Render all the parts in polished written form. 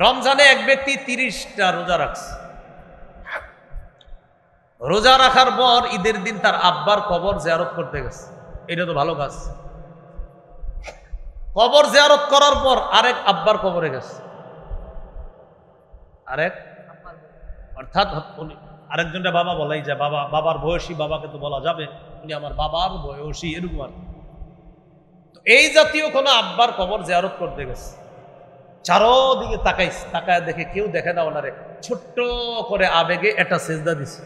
রমজানে এক ব্যক্তি 30টা রোজা রাখছে। রোজা রাখার পর ঈদের দিন তার আব্বার কবর জিয়ারত করতে গেছে। এটা তো ভালো কাজ। কবর জিয়ারত করার পর আরেক আব্বার কবরে গেছে, আরেক অর্থাৎ আরেকজনটা বাবা বলাই যায়, বাবার বয়সী বাবাকে তো বলা যাবে, উনি আমার বাবার বয়সী, এরকম আর। তো এই জাতীয় কোনো আব্বার কবর জিয়ারত করতে গেছে, চারোদিকে তাকায় দেখে কেউ দেখে না ওনারে, ছোট্ট করে আবেগে একটা সেজদা দিছে।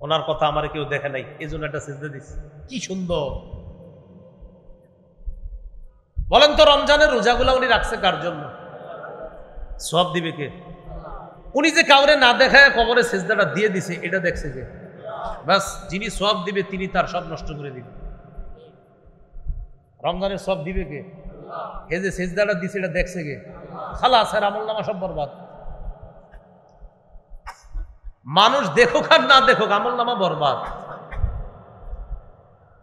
ওনার কথা আমার কেউ দেখে নাই, এই জন্য একটা সেজদা দিছে। কি সুন্দর! বলেন তো, রমজানের রোজাগুলা উনি রাখছে কার জন্য? সওয়াব দিবে কে? উনি যে কাউরে না দেখায় কবরে সেজদাটা দিয়ে দিছে, এটা দেখছে কে? বাস, যিনি সওয়াব দিবে তিনি তার সব নষ্ট করে দিবে। রমজানের সওয়াব দিবে কে? এই যে সেজদাটা দিছে এটা দেখছে কে? খালাস, আর আমলনামা সব বরবাদ। মানুষ দেখুক আর না দেখুক, আমলনামা বরবাদ।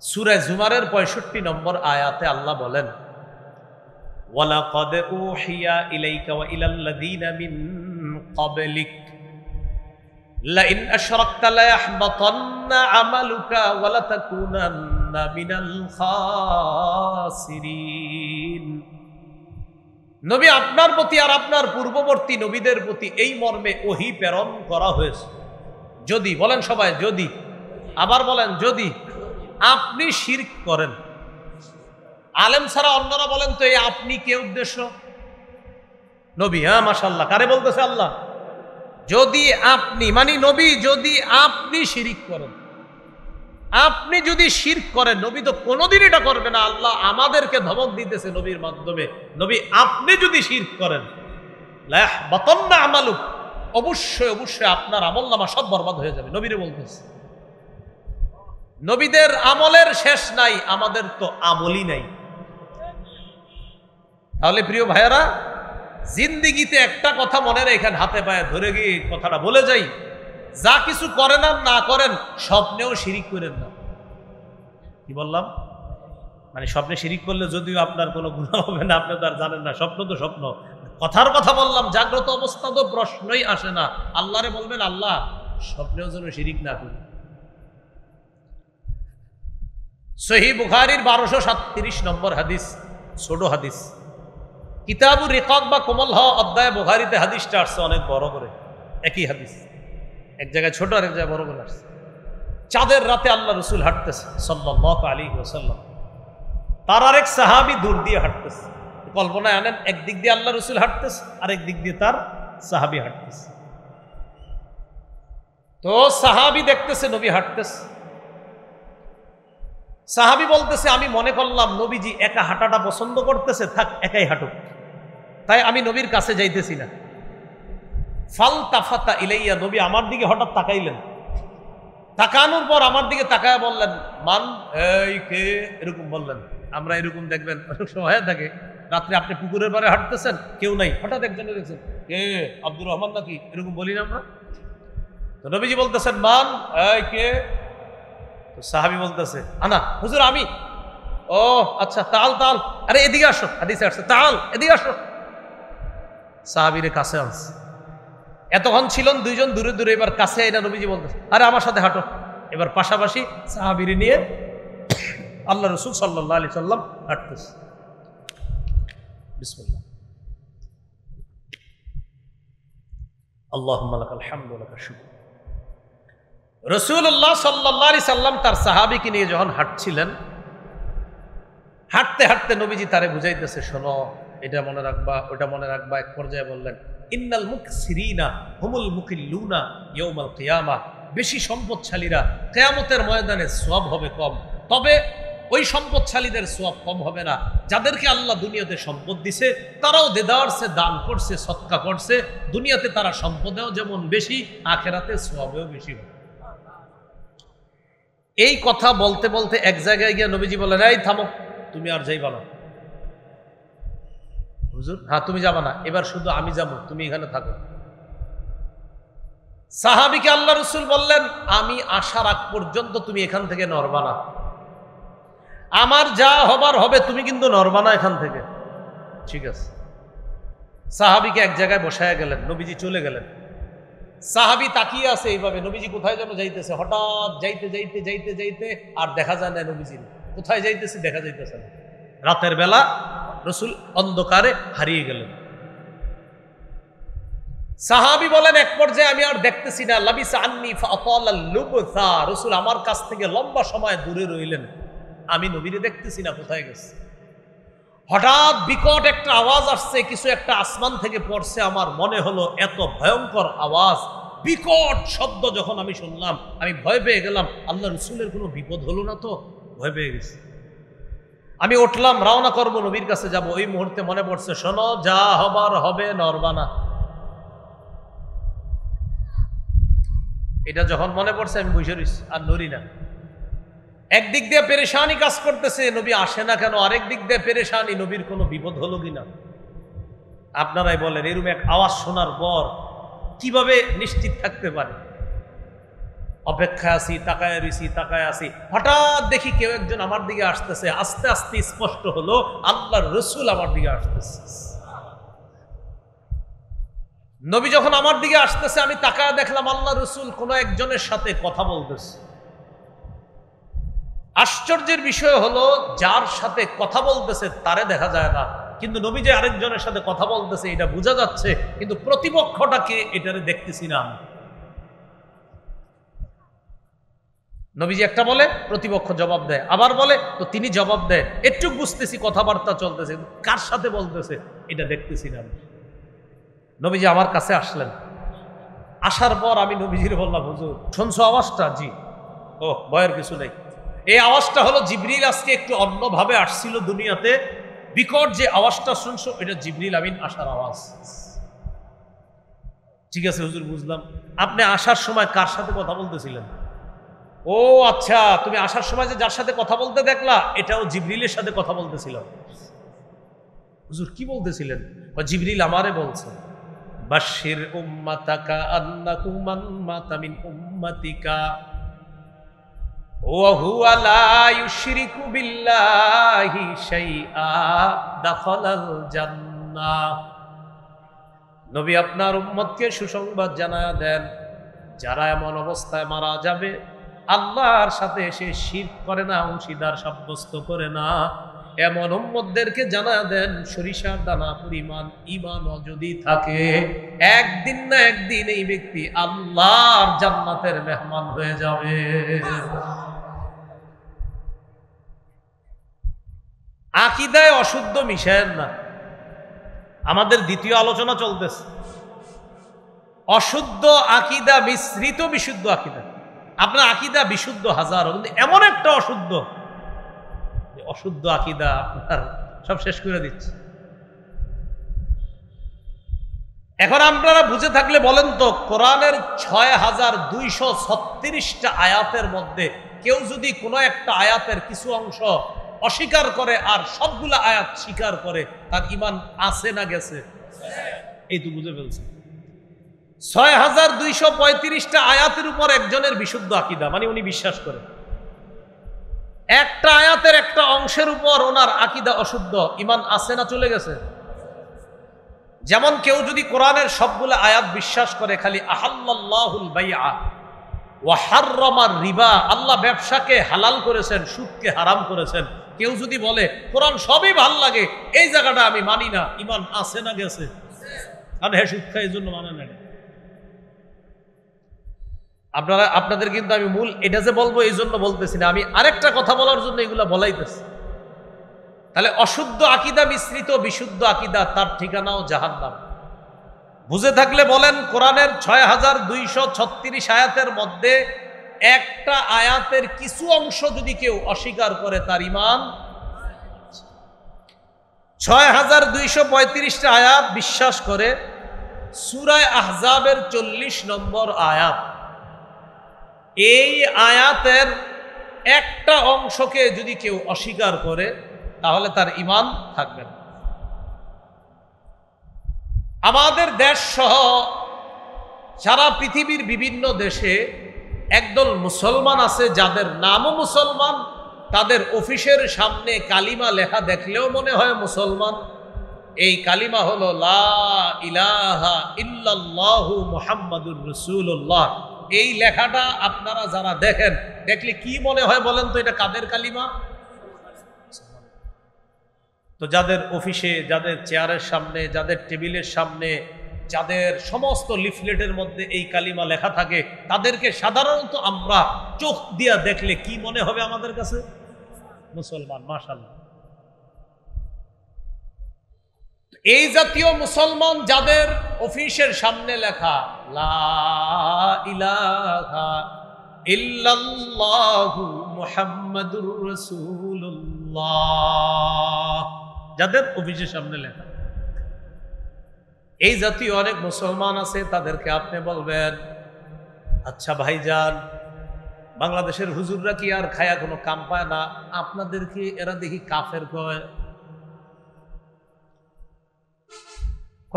সূরা জুমারের 65 নম্বর আয়াতে আল্লাহ বলেন, ওয়ালাকাদ উহিয়া ইলাইকা ওয়া ইলাল্লাযীনা মিন ক্বাবলিক লাইন আশরাকতা লায়াহবাতান্না আমালুকা ওয়া লাতাকুনান্না মিনাল খাসিরিন। নবী, আপনার প্রতি আর আপনার পূর্ববর্তী নবীদের প্রতি এই মর্মে ওহী প্রেরণ করা হয়েছে, যদি, বলেন সবাই, যদি, আবার বলেন, যদি আপনি শিরক করেন। আলেম ছাড়া অন্যরা বলেন তো, এই আপনি কে উদ্দেশ্য? নবী। হ্যাঁ, মাশাআল্লাহ। কারে বলতেছে? আল্লাহ। যদি আপনি, মানে নবী, যদি আপনি শিরক করেন, আপনি যদি শিরক করেন, নবী তো কোনোদিন এটা করবে না। আল্লাহ আমাদেরকে ধমক দিতেছে নবীর মাধ্যমে, নবী আপনি যদি শিরক করেন, লায়াহবাতান্না আমালুক, অবশ্যই অবশ্যই আপনার আমলনামা সব বরবাদ হয়ে যাবে। নবীরে বলতেছে। নবীদের আমলের শেষ নাই, আমাদের তো আমলই নাই। তাহলে প্রিয় ভাইয়েরা, জিন্দিগিতে একটা কথা মনে রেখেন, হাতে পায়ে ধরে গিয়ে কথাটা বলে যাই, যা কিছু করেন আর না করেন, স্বপ্নেও শিরিক করেন না। কি বললাম? মানে স্বপ্নে শিরিক করলে যদিও আপনার কোনো গুনাহ হবে না, আপনি তো আর জানেন না, স্বপ্ন তো স্বপ্ন। কথার কথা বললাম, জাগ্রত অবস্থা তো প্রশ্নই আসে না। আল্লাহরে বলবেন, আল্লাহ স্বপ্নেও যেন শিরিক না করি। সহিহ বুখারীর 1237 নম্বর হাদিস, ছোট হাদিস। কিতাবুর রিকাক বা কোমল হওয়া অধ্যায় বুখারীতে হাদিসটা আসছে অনেক বড় করে, একই হাদিস, এক জায়গায় ছোট আর এক জায়গায় বড় করে আসছে। চাঁদের রাতে আল্লাহ রসুল হাঁটতেছে সাল্লাল্লাহু আলাইহি ওয়াসাল্লাম, তার আরেক সাহাবী দূর দিয়ে হাঁটতেছে। কল্পনায় আনেন, একদিক দিয়ে আল্লাহ রসুল হাঁটতেছে, আরেক দিক দিয়ে তার সাহাবী হাঁটতেছে। তো সাহাবী দেখতেছে নবী হাঁটতেছে। সাহাবী বলতেছে, আমি মনে করলাম নবীজি একা হাঁটাটা পছন্দ করতেছে, থাক একাই হাঁটুক, তাই আমি নবীর কাছে যাইতেছি না। ফালতাফাতা ইলাইয়া, নবী আমার দিকে হঠাৎ তাকাইলেন। তাকানোর পর আমার দিকে তাকায় বললেন, মান, এই কে? এরকম বললেন। আমরা এরকম দেখবেন অনেক সময় থাকে, রাত্রে আপনি পুকুরের পাড়ে হাঁটতেছেন, কেউ নাই, হঠাৎ একজনে দেখছেন, কে? আব্দুর রহমান নাকি? এরকম বলি না আমরা? তো নবীজি বলতেছেন, মান, এই কে? তো সাহাবী বলতেছে, আনা হুজুর, আমি। ও আচ্ছা, তাল তাল, আরে এদিকে আসো, হাদিসে আসছে, তাল এদিকে আসো। সাহাবীরে কাছে আনছে। এতক্ষণ ছিলেন দুইজন দূরে দূরে, এবার কাছে আইনা নবীজি বলতেছে, আরে আমার সাথে হাঁটো। এবার পাশাপাশি সাহাবীরে নিয়ে আল্লাহ রাসূল সাল্লাল্লাহু আলাইহি সাল্লাম হাঁটতেছে। বিসমিল্লাহ। আল্লাহুম্মা লাকাল হামদু ওয়া লাকাশ শুকর। রাসূলুল্লাহ সাল্লাল্লাহু আলাইহি সাল্লাম তার সাহাবীকে নিয়ে যখন হাঁটছিলেন, হাঁটতে হাঁটতে নবীজি তারে বুঝাইতেছে, শোনো, এটা মনে রাখবা, ওটা মনে রাখবা। এক পর্যায়ে বললেন, ইন্নাল মুকসিরিনা হুমুল মুকিল্লুনা ইয়াউমাল কিয়ামা, বেশি সম্পদশালীরা কিয়ামতের ময়দানে সওয়াব হবে কম, তবে ওই সম্পদশালীদের সওয়াব কম হবে না যাদেরকে আল্লাহ দুনিয়াতে সম্পদ দিছে, তারাও দেদারসে দান করছে, সদকা করছে। দুনিয়াতে তারা সম্পদেও যেমন বেশি, আখিরাতে সওয়াবেও বেশি হবে। এই কথা বলতে বলতে এক জায়গায় গিয়ে নবীজি বলেন, এই থামো, তুমি আর যাইবা না। হুজুর, হ্যাঁ তুমি যাবা না, এবার শুধু আমি যাবো, তুমি এখানে থাকো। সাহাবীকে আল্লাহ রাসূল বললেন, আমি আসার আগ পর্যন্ত তুমি এখান থেকে নড়বা না, আমার যা হবার হবে, তুমি কিন্তু নড়বা না এখান থেকে। ঠিক আছে। সাহাবিকে এক জায়গায় বসায় গেলেন, নবীজি চলে গেলেন। সাহাবি তাকিয়ে আছে এইভাবে, নবীজি কোথায় যেন যাইতেছে। হঠাৎ যাইতে যাইতে যাইতে যাইতে আর দেখা যায় না নবীজি, কোথায় যাইতেছে দেখা যাইতেছে না। রাতের বেলা রসুল অন্ধকারে হারিয়ে গেলেন। সাহাবি বলেন এক পর্যায়ে আমি আর দেখতেছি না, লাবিসা আন্নি ফাতালা লুবসা, রসুল আমার কাছ থেকে লম্বা সময় দূরে রইলেন, আমি নবীরে দেখতেছি না, কোথায় গেছে। হঠাৎ বিকট একটা আওয়াজ আসছে, কিছু একটা আসমান থেকে পড়ছে। আমার মনে হলো এত ভয়ঙ্কর আওয়াজ, বিকট শব্দ যখন আমি শুনলাম আমি ভয় পেয়ে গেলাম। আল্লাহ রসুলের কোনো বিপদ হলো না তো? ভয় পেয়ে গেছি। আমি উঠলাম, রওনা করবো, নবীর কাছে যাব। ওই মুহূর্তে মনে পড়ছে, শোনো, যা হবার হবে, নরবানা। এটা যখন মনে পড়ছে আমি বসে রইছি, আর নড়ি না। একদিক দিয়ে পেরেশানি কাজ করতেছে, নবী আসে না কেন? আরেক দিক দিয়ে পেরেশানি, নবীর কোনো বিপদ হলো কিনা। আপনারাই বলেন, এরকম এক আওয়াজ শোনার পর কিভাবে নিশ্চিত থাকতে পারে? অপেক্ষায় আছি, তাকায় রইছি, তাকায় আছি। হঠাৎ দেখি কেউ একজন আমার দিকে আসতেছে। আস্তে আস্তে স্পষ্ট হলো আল্লাহর রসুল আমার দিকে আসতেছে। নবী যখন আমার দিকে আসতেছে, আমি তাকায় দেখলাম আল্লাহ রসুল কোন একজনের সাথে কথা বলতেছে। আশ্চর্যের বিষয় হলো, যার সাথে কথা বলতেছে তারে দেখা যায় না, কিন্তু নবী যে আরেকজনের সাথে কথা বলতেছে এটা বোঝা যাচ্ছে, কিন্তু প্রতিপক্ষটাকে এটারে দেখতেছি না আমি। নবীজি একটা বলে, প্রতিপক্ষ জবাব দেয়, আবার বলে তো তিনি জবাব দেয়। একটু বুঝতেছি কথাবার্তা চলতেছে, কার সাথে বলতেছে এটা দেখতেছি না। নবীজি আমার কাছে আসলেন। আসার পর আমি নবীজির বললাম, হুজুর শুনছো আওয়াজটা? জি। ও, ভয়ের কিছু নেই। এই আওয়াজটা হলো জিবরিল আজকে একটু অন্যভাবে আসছিল দুনিয়াতে। বিকট যে আওয়াজটা শুনছো এটা জিবরিল আমিন আসার আওয়াজ। ঠিক আছে হুজুর, বুঝলাম। আপনি আসার সময় কার সাথে কথা বলতেছিলেন? ও আচ্ছা, তুমি আসার সময় যে যার সাথে কথা বলতে দেখলা, এটাও জিবরিলের সাথে কথা বলতেছিল। হুজুর কি বলতেছিলেন? জিবরিল আমারে বলছে, বাশির উম্মাতাকা আন্নাহু মান মাতা মিন উম্মাতিকা ওয়া হুয়া লা ইউশরিকু বিল্লাহি শাইআ দাখালাল জান্নাহ। নবী আপনার উম্মতকে সুসংবাদ জানায়া দেন, যারা এমন অবস্থায় মারা যাবে, আল্লাহর সাথে সে শিরক করে না, অংশীদার সাব্যস্ত করে না, এমন উম্মতদেরকে জানা দেন, সরিষার দানা পরিমাণ ঈমানও যদি থাকে, একদিন না একদিন এই ব্যক্তি আল্লাহর জান্নাতের মেহমান হয়ে যাবে। আকীদায় অশুদ্ধ মিশায়েন না। আমাদের দ্বিতীয় আলোচনা চলতেছে, অশুদ্ধ আকীদা মিশ্রিত বিশুদ্ধ আকীদা। আপনার আকীদা বিশুদ্ধ হাজার, কিন্তু এমন একটা অশুদ্ধ, অশুদ্ধ আকীদা আপনার সব শেষ করে দিচ্ছে। এখন আপনারা বুঝে থাকলে বলেন তো, কোরআনের ৬,২৩৬টা আয়াতের মধ্যে কেউ যদি কোনো একটা আয়াতের কিছু অংশ অস্বীকার করে আর সবগুলা আয়াত স্বীকার করে, তার ঈমান আছে না গেছে? এই তো বুঝে ফেলছে। ৬,২৩৫টা আয়াতের উপর একজনের বিশুদ্ধ আকীদা, মানে উনি বিশ্বাস করে। একটা আয়াতের একটা অংশের উপর ওনার আকীদা অশুদ্ধ, ঈমান আছে না চলে গেছে? যেমন কেউ যদি কোরআনের সবগুলো আয়াত বিশ্বাস করে, খালি আহাল্লাল্লাহুল বাইআ ওয়া হাররামার রিবা, আল্লাহ ব্যবসাকে হালাল করেছেন, সুদকে হারাম করেছেন, কেউ যদি বলে কোরআন সবই ভাল লাগে, এই জায়গাটা আমি মানি না, ঈমান আছে না গেছে? আর হ্যাঁ, সুদ খায় এই জন্য মানে না। আপনাদের কিন্তু আমি মূল এটা যে বলবো এই জন্য বলতেছি না, আমি আরেকটা কথা বলার জন্য এগুলা বলাইতেছি। তাহলে অশুদ্ধ আকীদা মিশ্রিত বিশুদ্ধ আকীদা, তার ঠিকানাও জাহান্নাম। বুঝে থাকলে বলেন, কোরআনের ৬,২৩৬ আয়াতের মধ্যে একটা আয়াতের কিছু অংশ যদি কেউ অস্বীকার করে, তার ঈমান। ৬,২৩৫টা আয়াত বিশ্বাস করে। সূরা আহজাবের ৪০ নম্বর আয়াত, এই আয়াতের একটা অংশকে যদি কেউ অস্বীকার করে, তাহলে তার ঈমান থাকবে না। আমাদের দেশ সহ সারা পৃথিবীর বিভিন্ন দেশে একদল মুসলমান আছে, যাদের নামও মুসলমান, তাদের অফিসের সামনে কালিমা লেখা দেখলেও মনে হয় মুসলমান, এই কালিমা হলো লা ইলাহা ইল্লাল্লাহু মুহাম্মাদুর রাসূলুল্লাহ। এই লেখাটা আপনারা যারা দেখেন, দেখলে কি মনে হয় বলেন তো, এটা কাদের কালিমা? তো যাদের অফিসে, যাদের চেয়ারের সামনে, যাদের টেবিলের সামনে, যাদের সমস্ত লিফলেটের মধ্যে এই কালিমা লেখা থাকে, তাদেরকে সাধারণত আমরা চোখ দিয়া দেখলে কি মনে হবে আমাদের কাছে? মুসলমান। মাশাআল্লাহ। এই জাতীয় মুসলমান যাদের অফিসের সামনে লেখা লা ইলাহা ইল্লাল্লাহু মুহাম্মাদুর রাসূলুল্লাহ, যাদের অফিসের সামনে লেখা, এই জাতীয় অনেক মুসলমান আছে। তাদেরকে আপনি বলবেন, আচ্ছা ভাইজান, বাংলাদেশের হুজুররা কি আর খায়া কোনো কাম পায় না? আপনাদেরকে এরা দেখি কাফের কয়।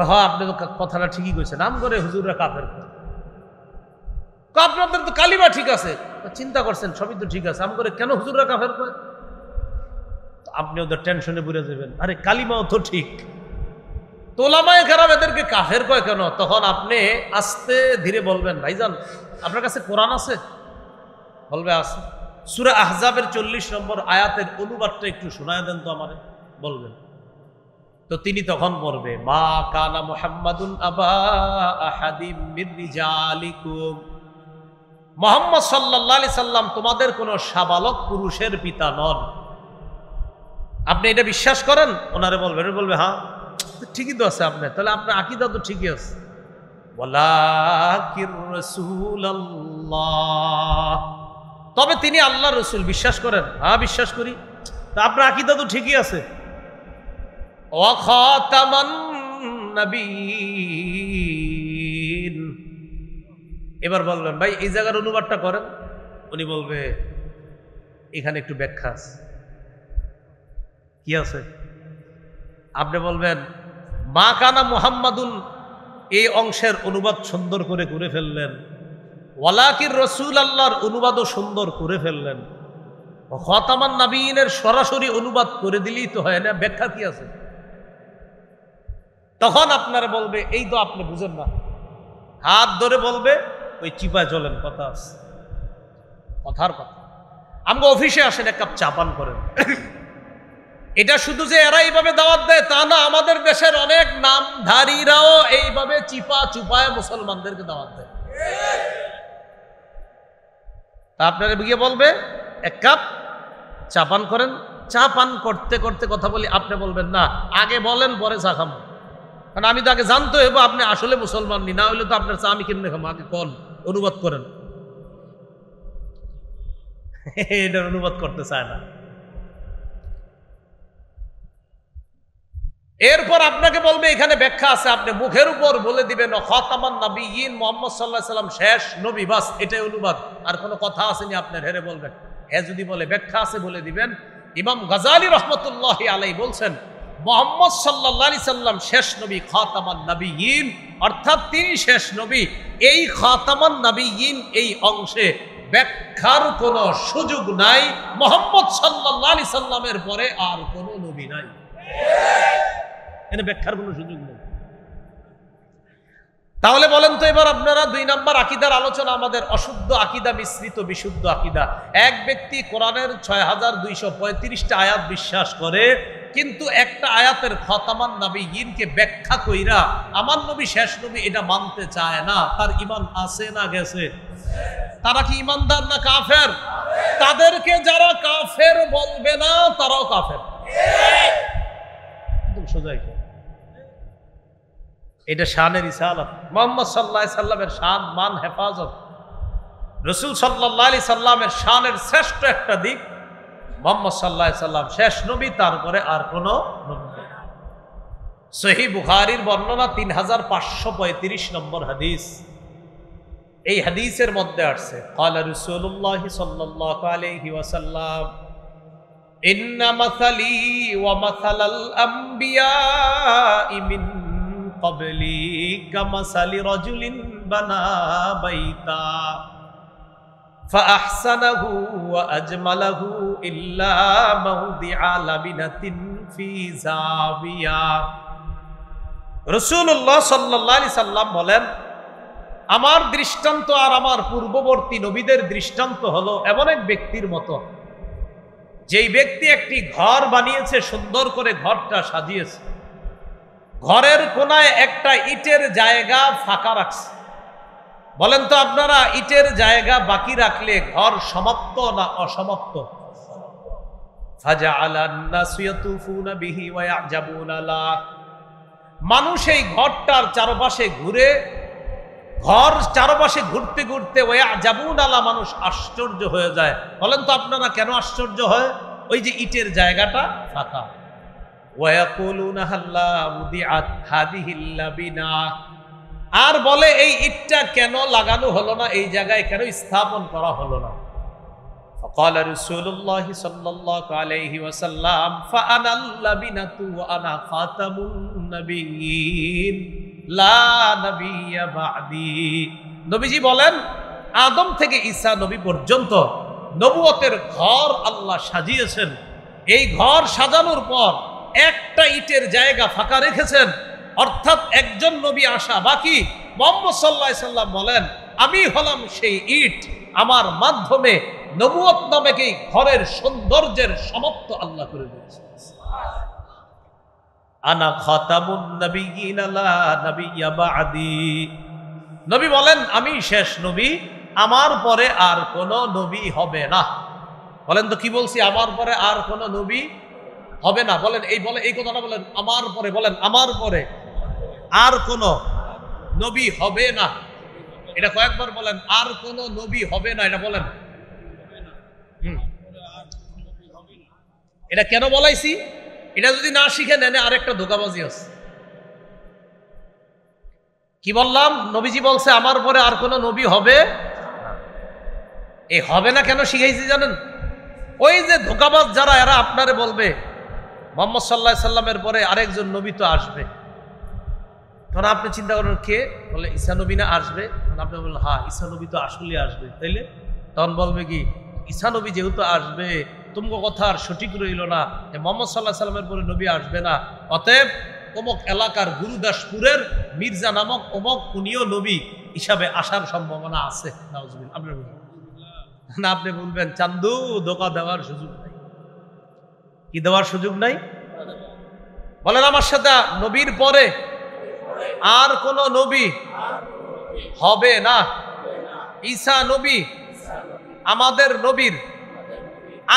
হ্যাঁ, আপনি তো কথাটা ঠিকই কইছেন, নাম করে হুজুররা কাফের কয়। আপনাদের তো কালিমা ঠিক আছে, চিন্তা করছেন সবই তো ঠিক আছে, আম করে কেন হুজুররা কাফের কয়? আপনি ওদের টেনশনে বুঝে যাবেন, আরে কালিমাও তো ঠিক, তোলামায়ে কেরাম এদেরকে কাফের কয় কেন? তখন আপনি আস্তে ধীরে বলবেন, ভাইজান আপনার কাছে কোরআন আছে? বলবে আছে। সূরা আহজাবের 40 নম্বর আয়াতের অনুবাদটা একটু শোনায় দেন তো আমারে, বলবেন। তো তিনি তখন পড়বে, মা কানা মুহাম্মাদুন আবা আহাদিম মির রিজালিকুম, মুহাম্মদ সাল্লাল্লাহু আলাইহি সাল্লাম তোমাদের কোন সাবালক পুরুষের পিতা নন। আপনি এটা বিশ্বাস করেন? ওনারে বলবেন, বলবে হ্যাঁ ঠিকই তো আছে আপনার, তাহলে আপনার আকীদা তো ঠিকই আছে। ওয়ালাকির রাসূলুল্লাহ, তবে তিনি আল্লাহর রাসূল, বিশ্বাস করেন? হ্যাঁ বিশ্বাস করি। তা আপনার আকীদা তো ঠিকই আছে। ওয়া খাতামান নবিয়্যিন, এবার বলবেন ভাই এই জায়গার অনুবাদটা করেন। উনি বলবে এখানে একটু ব্যাখ্যা আছে। কি আছে? আপনি বলবেন মা কানা মুহাম্মাদুন, এই অংশের অনুবাদ সুন্দর করে করে ফেললেন, ওয়ালাকির রাসূল আল্লাহর অনুবাদও সুন্দর করে ফেললেন, খাতামান নবিয়্যিনের সরাসরি অনুবাদ করে দিলেই তো হয় না, ব্যাখ্যা কি আছে? তখন আপনারা বলবে এই তো আপনি বুঝেন না, হাত ধরে বলবে ওই চিপায় চলেন, কথা আছে, কথার কথা। আমগো অফিসে আসেন, এক কাপ চা পান করেন। এটা শুধু যে এরা এইভাবে দাওয়াত দেয় তা না, আমাদের দেশের অনেক নামধারীরাও এইভাবে চিপা চুপায় মুসলমানদেরকে দাওয়াত দেয়। তা আপনারা গিয়ে বলবে এক কাপ চা পান করেন। চা পান করতে করতে কথা বলি, আপনি বলবেন না আগে বলেন পরে চা খাবো, কারণ আমি তো আগে জানতে হইব আপনি আসলে মুসলমান নি, না হইলে তো আপনার চা আমি কেমনে খাবো, আগে কোন অনুবাদ করেন। এটার অনুবাদ করতে চায় না। এরপর আপনাকে বলবে এখানে ব্যাখ্যা আছে, আপনি মুখের উপর বলে দিবেন খাতামান নবিয়্যিন, মুহাম্মদ সাল্লাল্লাহু আলাইহি সাল্লাম শেষ নবী, বাস এটাই অনুবাদ, আর কোনো কথা আসেনি আপনার। হেরে বলবেন, হ্যাঁ যদি বলে ব্যাখ্যা আছে বলে দিবেন। ইমাম গাজালি রহমতুল্লাহি আলাইহি বলছেন মুহাম্মদ সাল্লাল্লাহু আলাইহি সাল্লাম শেষ নবী, খাতামান নবিয়্যিন, অর্থাৎ তিনি শেষ নবী। এই খাতামান নবিয়্যিন এই অংশে ব্যাখ্যার কোনো সুযোগ নাই, মুহাম্মদ সাল্লাল্লাহু আলাইহি সাল্লামের পরে আর কোনো নবী নাই, এনে ব্যাখ্যার কোনো সুযোগ নেই। তাহলে বলেন তো এবার আপনারা 2 নাম্বার আকীদার আলোচনা, আমাদের অশুদ্ধ আকীদা মিশ্রিত বিশুদ্ধ আকীদা। এক ব্যক্তি কোরআনের 6235টা আয়াত বিশ্বাস করে, কিন্তু একটা আয়াতের খাতামান নবিয়্যিনকে ব্যাখ্যা কইরা আমার নবী শেষ নবী এটা মানতে চায় না, তার ঈমান আছে না গেছে? তারা কি ঈমানদার না কাফের? তাদেরকে যারা কাফের বলবে না তারাও কাফের। সোজাই এটা শানের রিসালাত, মুহাম্মদ সাল্লাল্লাহু আলাইহি সাল্লামের শান মান হেফাজত। রাসূল সাল্লাল্লাহু আলাইহি সাল্লামের শানের শ্রেষ্ঠ একটা দিক, মুহাম্মদ সাল্লাল্লাহু আলাইহি সাল্লাম শেষ নবী, তারপরে আর কোনো নবী নেই। সহিহ বুখারীর বর্ণনা 3535 নম্বর হাদিস। এই হাদিসের মধ্যে আসছে ক্বালা রাসূলুল্লাহ সাল্লাল্লাহু আলাইহি ওয়াসাল্লাম ইন্না মাসালি ওয়া মাসালাল আমবিয়াই মিন ক্বাবলি কামাসালি রাজুলিন বানা বাইতা ফাআহসানাহু ওয়া আজমালাহু ইল্লা মাওদিআ লাবিনাতিন ফি যাবিয়া রাসূলুল্লাহ সাল্লাল্লাহু আলাইহি সাল্লাম বলেন, আমার দৃষ্টান্ত আর আমার পূর্ববর্তী নবীদের দৃষ্টান্ত হলো এমন এক ব্যক্তির মতো, যেই ব্যক্তি একটি ঘর বানিয়েছে, সুন্দর করে ঘরটা সাজিয়েছে, ঘরের কোনায় একটা ইটের জায়গা ফাঁকা রাখছে। বলেন তো আপনারা, ইটের জায়গা বাকি রাখলে ঘর সমাপ্ত না অসমাপ্ত? মানুষ এই ঘরটার চারপাশে ঘুরে, ঘর চারপাশে ঘুরতে ঘুরতে ওয়াজাবুন আলা, মানুষ আশ্চর্য হয়ে যায়। বলেন তো আপনারা কেন আশ্চর্য হয়? ওই যে ইটের জায়গাটা ফাঁকা। ওয়ায়াকুলুনা হাল্লা উদিআত হাদিহিল লাবিনা, আর বলে এই ইটটা কেন লাগানো হলো না, এই জায়গায় কেন স্থাপন করা হলো না? فقال رسول الله صلى الله عليه وسلم فانا اللبنه وانا خاتم النبيين لا نبي بعدي। নবীজি বলেন, আদম থেকে ঈসা নবী পর্যন্ত নবুয়তের ঘর আল্লাহ সাজিয়েছেন। এই ঘর সাজানোর পর একটা ইটের জায়গা ফাঁকা রেখেছেন, অর্থাৎ একজন নবী আসা বাকি। মুহাম্মদ সাল্লাল্লাহু আলাইহি সাল্লাম বলেন, আমি হলাম সেই ইট, আমার মাধ্যমে নবুয়ত নামক এই ঘরের সৌন্দর্যের সমাপ্ত আল্লাহ করে দিয়েছেন। আনা খাতামুন নাবিয়্যিন লা নাবিয়্যা বা'দি। নবী বলেন, আমি শেষ নবী, আমার পরে আর কোন নবী হবে না। বলেন তো কি বলছি? আমার পরে আর কোন নবী হবে না। বলেন এই কথাটা বলেন, আমার পরে, বলেন আমার পরে আর কোন নবী হবে না। এটা কয়েকবার বলেন, আর কোন নবী হবে না, এটা বলেন। এটা কেন বলাইছি? এটা যদি না শিখে নেন আরেকটা ধোঁকাবাজি আছে। কি বললাম? নবীজি বলছে আমার পরে আর কোন নবী হবে, এই হবে না কেন শিখাইছি জানেন? ওই যে ধোঁকাবাজ যারা, এরা আপনারে বলবে মুহাম্মদ সাল্লাল্লাহু আলাইহি সাল্লামের পরে আরেকজন নবী তো আসবে। তখন আপনি চিন্তা করেন, কে? বলে ঈসা নবী না আসবে? তখন আপনি বললেন, হ্যাঁ ঈসা নবী তো আসলে আসবে। তাইলে তখন বলবে কি, ঈসা নবী যেহেতু আসবে, তোমার কথা আর সঠিক রইল না, মুহাম্মদ সাল্লাল্লাহু আলাইহি সাল্লামের পরে নবী আসবে না, অতএব অমুক এলাকার গুরুদাসপুরের মির্জা নামক অমুক উনিও নবী হিসাবে আসার সম্ভাবনা আছে। না, আপনি বলবেন চান্দু, ধোঁকা দেওয়ার সুযোগ নাই। কি দেওয়ার সুযোগ নাই? বলেন আমার সাথে, নবীর পরে আর কোন নবী হবে না। ঈসা নবী আমাদের নবীর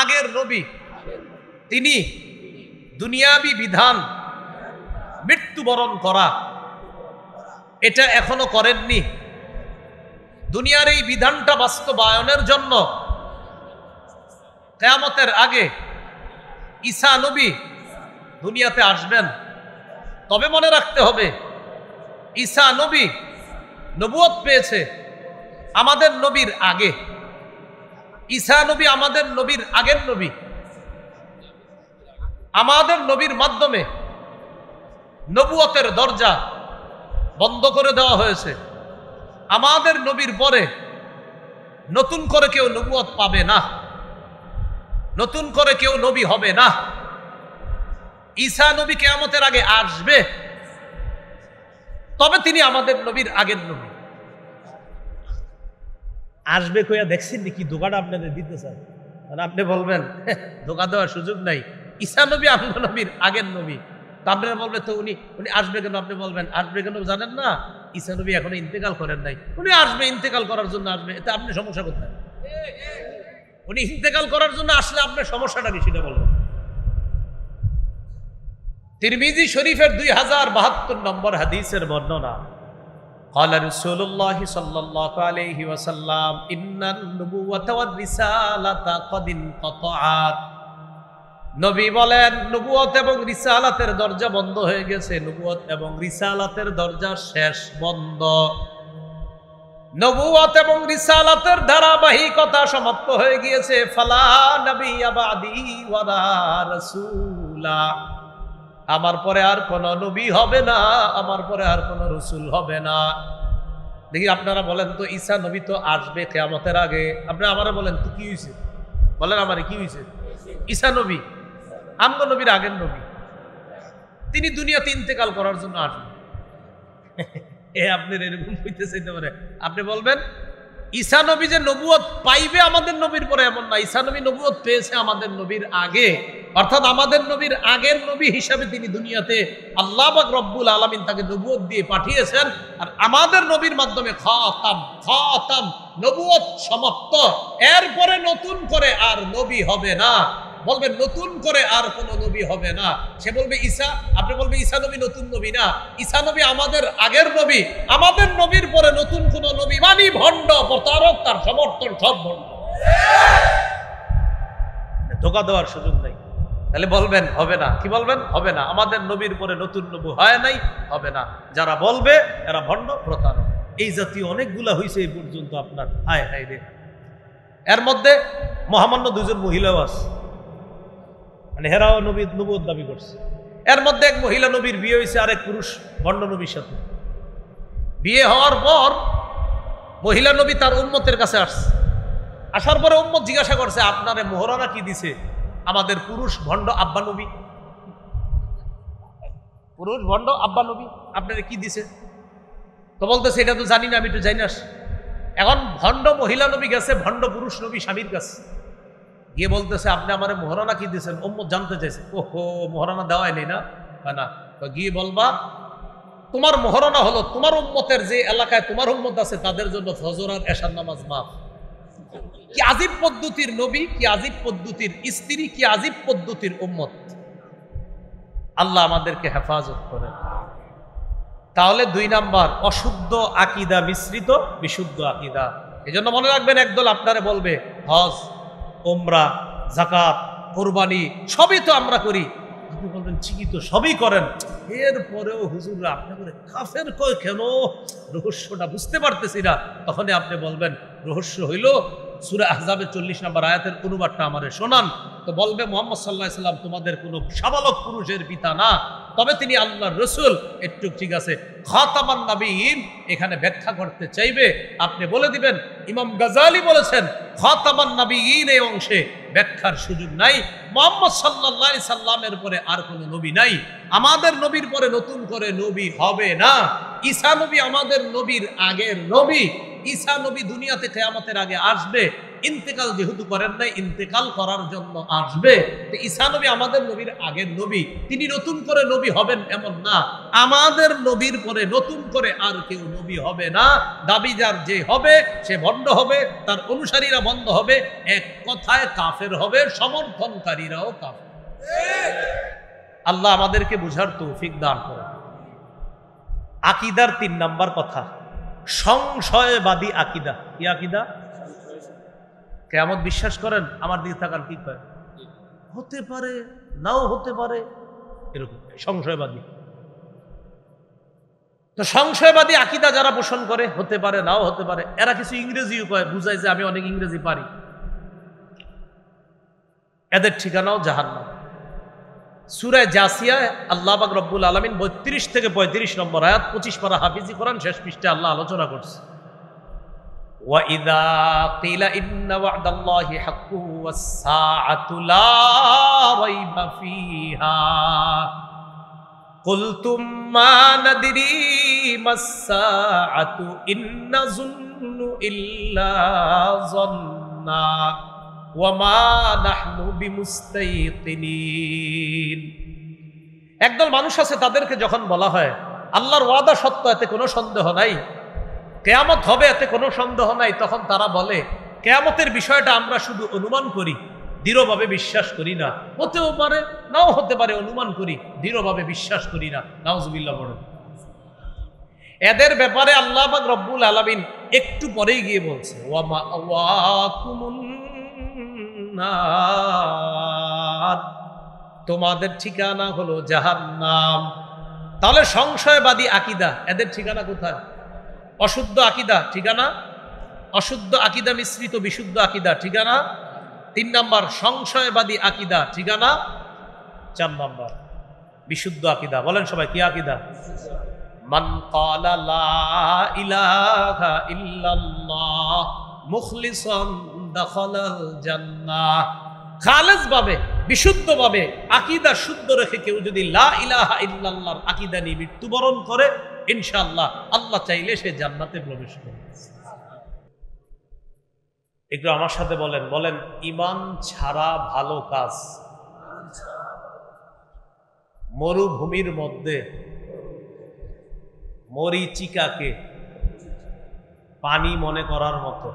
আগের নবী, তিনি দুনিয়াবি বিধান মৃত্যুবরণ করা এটা এখনো করেননি। দুনিয়ার এই বিধানটা বাস্তবায়নের জন্য কিয়ামতের আগে ঈসা নবী দুনিয়াতে আসবেন। তবে মনে রাখতে হবে, ঈসা নবী নবুয়ত পেয়েছে আমাদের নবীর আগে। ঈসা নবী আমাদের নবীর আগের নবী। আমাদের নবীর মাধ্যমে নবুয়তের দরজা বন্ধ করে দেওয়া হয়েছে। আমাদের নবীর পরে নতুন করে কেউ নবুয়ত পাবে না, নতুন করে কেউ নবী হবে না। ঈসা নবী কিয়ামতের আগে আসবে, তবে তিনি আমাদের নবীর আগের নবী। আসবে কইয়া দেখছেন নাকি ধোকাটা আপনাদের দিতে চান? আপনি বলবেন ধোকা দেওয়ার সুযোগ নাই, ঈসা নবী আমাদের নবীর আগের নবী। তা আপনারা বলবেন তো উনি আসবে কেন? আপনি বলবেন আসবে কেন জানেন না? ঈসা নবী এখনো ইন্তেকাল করেন নাই, উনি আসবে, ইন্তেকাল করার জন্য আসবে। এতে আপনি সমস্যা কোথায়? উনি ইন্তেকাল করার জন্য আসলে আপনার সমস্যাটা কি সেটা বলবেন। তিরমিজি শরীফের 2072 নম্বর হাদিসের বর্ণনা, قال رسول الله صلى الله عليه وسلم ان النبوة والرسالة قد انقطعت। নবী বলেন, নবুয়ত এবং রিসালাতের দরজা বন্ধ হয়ে গেছে, নবুয়ত এবং রিসালাতের দরজা শেষ, বন্ধ। নবুয়ত এবং রিসালাতের ধারাবাহিকতা সমাপ্ত হয়ে গিয়েছে। ফালা নবিয়্যা বাদি ওয়ালা রাসূলা, আমার পরে আর কোন নবী হবে না, আমার পরে আর কোন রাসূল হবে না। দেখি আপনারা বলেন তো, ঈসা নবী তো আসবে কিয়ামতের আগে। আপনি আমারে বলেন তো কি হয়েছে? বলেন আমারে কি হয়েছে? ঈসা নবী আমগো নবীর আগের নবী, তিনি দুনিয়াতে ইন্তেকাল করার জন্য আসবেন। আপনার এরকম হইতে চাইতে পারে। আপনি বলবেন ঈসা নবী যে নবুয়ত পাইবে আমাদের নবীর পরে, এমন না। ঈসা নবী নবুয়ত পেয়েছে আমাদের নবীর আগে, অর্থাৎ আমাদের নবীর আগের নবী হিসাবে তিনি দুনিয়াতে আল্লাহ পাক রব্বুল আলামিন তাকে নবুয়ত দিয়ে পাঠিয়েছেন। আর আমাদের নবীর মাধ্যমে খাতাম নবুয়ত সমাপ্ত। এরপরে নতুন করে আর নবী হবে না। বলবেন নতুন করে আর কোন নবী হবে না। সে বলবে ঈসা, আপনি বলবে ঈসা নবী নতুন নবী না, ঈসা নবী আমাদের আগের নবী। আমাদের নবীর পরে নতুন কোন নবী মানি ভণ্ড, প্রতারক, তার সমর্থন সব ভণ্ড। ধোঁকা দেওয়ার সুযোগ নেই। তাহলে বলবেন হবে না। কি বলবেন? হবে না। আমাদের নবীর পরে নতুন নবী হয় নাই, হবে না। যারা বলবে এরা ভণ্ড, প্রতারক। এই জাতীয় অনেকগুলা হয়েছে এই পর্যন্ত আপনার। হায় হায় রে। এর মধ্যে মহামান্য দুজন মহিলাও আছে, মানে হেরাও নবী নবুয়ত দাবি করছে। এর মধ্যে এক মহিলা নবীর বিয়ে হয়েছে আরেক পুরুষ ভণ্ড নবীর সাথে। বিয়ে হওয়ার পর মহিলা নবী তার উম্মতের কাছে আসছে। আসার পরে উম্মত জিজ্ঞাসা করছে, আপনারে মোহরানা কি দিছে আমাদের পুরুষ ভণ্ড আব্বা নবী? পুরুষ ভণ্ড আব্বা নবী আপনারে কি দিছে? তো বলতেছে এটা তো জানি না, আমি একটু জানি না। এখন ভণ্ড মহিলা নবী গেছে ভণ্ড পুরুষ নবী স্বামীর কাছে, গিয়ে বলতেছে আপনি আমার মোহরানা কি দিয়েছেন? উম্মত জানতে চাইছে। ওহো, মোহরানা দেওয়াই নেই না? না। তো গিয়ে বলবা তোমার মোহরানা হলো তোমার উম্মতের যে এলাকায় তোমার উম্মত আছে তাদের জন্য ফজর আর এশার নামাজ মাফ। কি আজীব পদ্ধতির নবী, কি আজীব পদ্ধতির স্ত্রী, কি আজীব পদ্ধতির উম্মত। আল্লাহ আমাদেরকে হেফাজত করেন। তাহলে 2 নাম্বার, অশুদ্ধ আকীদা মিশ্রিত বিশুদ্ধ আকীদা। এজন্য মনে রাখবেন, একদল আপনারে বলবে হজ, উমরা, যাকাত, কুরবানি সবই তো আমরা করি। আপনি বলবেন ঠিকই তো, সবই করেন, এরপরেও হুজুররা আপনি করে কাফের কয় কেন? রহস্যটা বুঝতে পারতেছি না। তখনই আপনি বলবেন রহস্য হইল সূরা আহজাবের 40 নম্বর আয়াতের অনুবাদটা আমারে শোনান। তো বলবে মুহাম্মদ সাল্লাল্লাহু আলাইহি সাল্লাম তোমাদের কোনো সাবালক পুরুষের পিতা না, তবে তিনি আল্লাহর রাসূল। একটু ঠিক আছে, খাতামান নবীন এখানে ব্যাখ্যা করতে চাইবে, আপনি বলে দিবেন ইমাম গাজালি বলেছেন খাতামান নবীন এই অংশে ব্যাখ্যার সুযোগ নাই। মুহাম্মদ সাল্লাল্লাহু আলাইহি সাল্লামের পরে আর কোনো নবী নাই। আমাদের নবীর পরে নতুন করে নবী হবে না। ঈসা নবী আমাদের নবীর আগের নবী। ঈসা নবী দুনিয়াতে কিয়ামতের আগে আসবে। ইন্তেকাল যেহেতু করেন নাই, ইন্তেকাল করার জন্য আসবে। তো ঈসা নবী আমাদের নবীর আগের নবী, তিনি নতুন করে নবী হবেন এমন না। আমাদের নবীর পরে নতুন করে আর কেউ নবী হবে না। দাবিদার যে হবে সে ভণ্ড হবে, তার অনুসারীরা ভণ্ড হবে, এক কথায় কাফের হবে, সমর্থনকারীরাও কাফের। আল্লাহ আমাদেরকে বুঝার তৌফিক দান করেন। আকীদার 3 নাম্বার কথা, সংশয়বাদী আকীদা। কি আকীদা? কিয়ামত বিশ্বাস করেন? আমার দিকে তাকান, কি কয়? হতে পারে, নাও হতে পারে, এরকম সংশয়বাদী। তো সংশয়বাদী আকীদা যারা পোষণ করে, হতে পারে, নাও হতে পারে, এরা কিছু ইংরেজিও কয়, বুঝায় যে আমি অনেক ইংরেজি পারি। এদের ঠিকানাও জাহান্নাম। সূরা জাসিয়া আল্লাহ পাক রব্বুল আলামিন 32 থেকে 35 নম্বর আয়াত, 25 পারা হাফিজি কোরআন, শেষ পৃষ্ঠায় আল্লাহ আলোচনা করছে। وَإِذَا قِيلَ إِنَّ وَعْدَ اللَّهِ حَقٌّ وَالسَّاعَةُ لَا رَيْبَ فِيهَا قُلْتُمْ مَا نَدْرِي مَا السَّاعَةُ إِن نَّظُنُّ إِلَّا ظَنًّا وَمَا نَحْنُ بِمُسْتَيْقِنِينَ। একদল মানুষ আছে, তাদেরকে যখন বলা হয় আল্লাহর ওয়াদা সত্য, এতে কোনো সন্দেহ নাই, কিয়ামত হবে, এতে কোনো সন্দেহ নাই, তখন তারা বলে কিয়ামতের বিষয়টা আমরা শুধু অনুমান করি, দৃঢ়ভাবে বিশ্বাস করি না। হতেও পারে, নাও হতে পারে, অনুমান করি, দৃঢ়ভাবে বিশ্বাস করি না। নাউজুবিল্লাহ বলেন। এদের ব্যাপারে আল্লাহ পাক রব্বুল আলামিন একটু পরেই গিয়ে বলছে ওয়া মাওয়াকুমুন নার, তোমাদের ঠিকানা হলো জাহান্নাম। তাহলে সংশয়বাদী আকীদা, এদের ঠিকানা কোথায়? অশুদ্ধ আকীদা, ঠিকানা অশুদ্ধ আকীদা মিশ্রিত বিশুদ্ধ আকীদা, ঠিকানা 3 নাম্বার। সংশয়বাদী আকীদা, ঠিকানা 4 নাম্বার। বিশুদ্ধ আকীদা, বলেন সবাই কি আকীদা? মান ক্বালা লা ইলাহা ইল্লাল্লাহ মুখলিসান দাখালাল জান্নাহ। খালেস ভাবে, বিশুদ্ধ ভাবে আকীদা শুদ্ধ রেখে কেউ যদি লা ইলাহা ইল্লাল্লাহর আকীদা নিয়ে মৃত্যুবরণ করে, ইনশাআল্লাহ আল্লাহ চাইলে সে জান্নাতে প্রবেশ করবে। একটু আমার সাথে বলেন, বলেন ঈমান ছাড়া ভালো কাজ। মরুভূমির মধ্যে মরীচিকাকে পানি মনে করার মতো।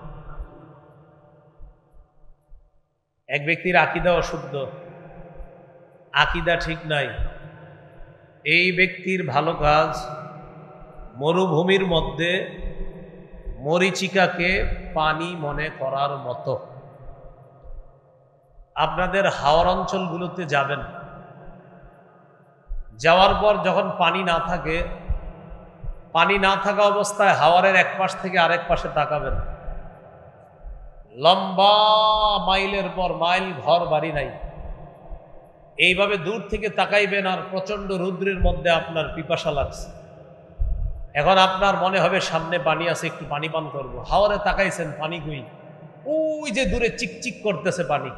এক ব্যক্তির আকীদা অশুদ্ধ, আকীদা ঠিক নাই, এই ব্যক্তির ভালো কাজ মরুভূমির মধ্যে মরীচিকাকে পানি মনে করার মতো। আপনাদের হাওর অঞ্চলগুলোতে যাবেন, যাওয়ার পর যখন পানি না থাকে, পানি না থাকা অবস্থায় হাওয়ারের এক পাশ থেকে আরেক পাশে তাকাবেন, লম্বা মাইলের পর মাইল, ঘর বাড়ি নাই, এইভাবে দূর থেকে তাকাইবেন আর প্রচন্ড রৌদ্রের মধ্যে আপনার পিপাসা লাগছে। এখন আপনার মনে হবে সামনে পানি আছে, একটু পানি পান করব। হাওরে তাকাইছেন, পানি কই? ওই যে দূরে চিকচিক করতেছে পানি।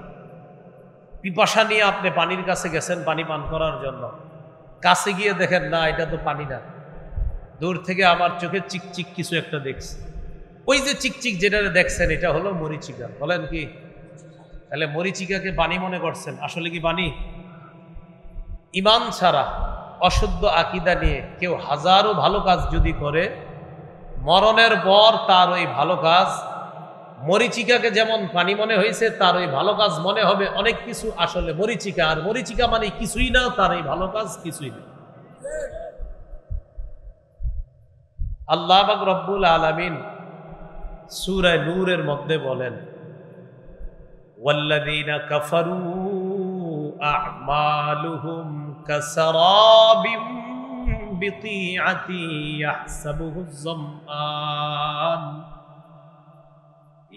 পিপাসা নিয়ে আপনি পানির কাছে গেছেন পানি পান করার জন্য, কাছে গিয়ে দেখেন না, এটা তো পানি না, দূর থেকে আমার চোখে চিকচিক কিছু একটা দেখছি। ওই যে চিকচিক যেটা দেখছেন এটা হলো মরীচিকা। বলেন কি? তাহলে মরীচিকাকে পানি মনে করছেন, আসলে কি পানি? ঈমান ছাড়া অশুদ্ধ আকীদা নিয়ে কেউ হাজারো ভালো কাজ যদি করে, মরণের পর তার ওই ভালো কাজ মরীচিকাকে যেমন পানি মনে হয়েছে, তার ওই ভালো কাজ মনে হবে অনেক কিছু আসলে মরীচিকা। আর মরীচিকা মানে কিছুই না, তার এই ভালো কাজ কিছুই না। আল্লাহ পাক রব্বুল আলামিন সূরা নূরের মধ্যে বলেন, ওয়াল্লাযীনা কাফারু আ'মালুহুম কাসারাবিম বিতিআতি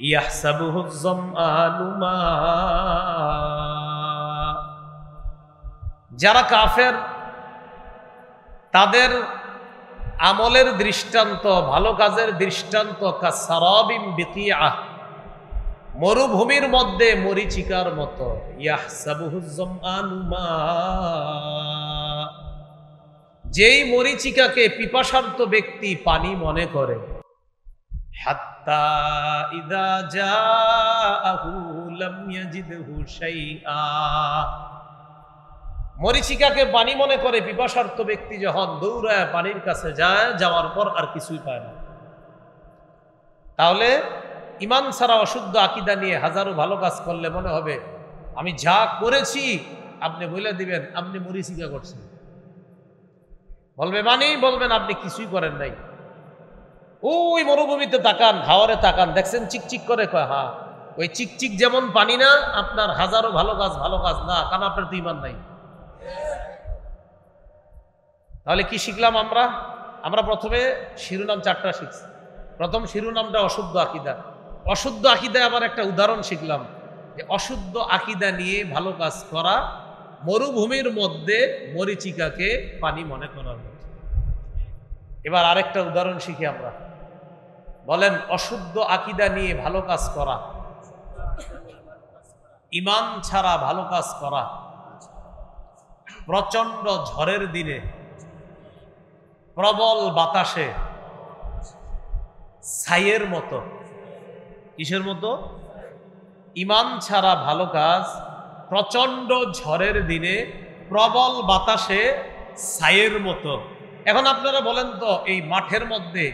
ইয়াহসাবুহুজ যামআনু মা। যারা কাফের তাদের আমলের দৃষ্টান্ত, ভালো কাজের দৃষ্টান্ত কাসারাবিম বিতিআহ, মরুভূমির মধ্যে মরীচিকার মতো। ইয়াহসাবুহুজ যামআনু মা, যেই মরীচিকাকে পিপাসার্ত ব্যক্তি পানি মনে করে। হাত্তা ইযা জাআহু লাম ইয়াজিদহু শাইআ, মরীচিকাকে পানি মনে করে পিপাসার্ত ব্যক্তি যখন দৌড়ায় পানির কাছে যায়, যাওয়ার পর আর কিছুই পায় না। তাহলে ঈমান ছাড়া অশুদ্ধ আকীদা নিয়ে হাজারো ভালো কাজ করলে মনে হবে আমি যা করেছি, আপনি বলে দিবেন আপনি মরীচিকা করছেন। বলবে মানে, বলবেন আপনি কিছুই করেন নাই। ওই মরুভূমিতে তাকান, হাওয়ারে তাকান, দেখছেন চিকচিক করে? কয় হ্যাঁ, ওই চিকচিক যেমন পানি না, আপনার হাজারো ভালো কাজ ভালো কাজ না, কারণ আপনার তো ঈমান নাই। তাহলে কি শিখলাম আমরা? আমরা প্রথমে শিরোনাম 4টা শিখছি। প্রথম শিরোনামটা অশুদ্ধ আকীদা। অশুদ্ধ আকীদায় আবার একটা উদাহরণ শিখলাম যে অশুদ্ধ আকীদা নিয়ে ভালো কাজ করা মরুভূমির মধ্যে মরীচিকাকে পানি মনে করার মতো। এবার আরেকটা উদাহরণ শিখি আমরা। বলেন অশুদ্ধ আকীদা নিয়ে ভালো কাজ করা, ঈমান ছাড়া ভালো কাজ করা, প্রচন্ড ঝড়ের দিনে, প্রবল বাতাসে, ছাইয়ের মতো। কিসের মতো? ঈমান ছাড়া ভালো কাজ প্রচন্ড ঝড়ের দিনে, প্রবল বাতাসে, ছাইয়ের মতো। এখন আপনারা বলেন তো, এই মাঠের মধ্যে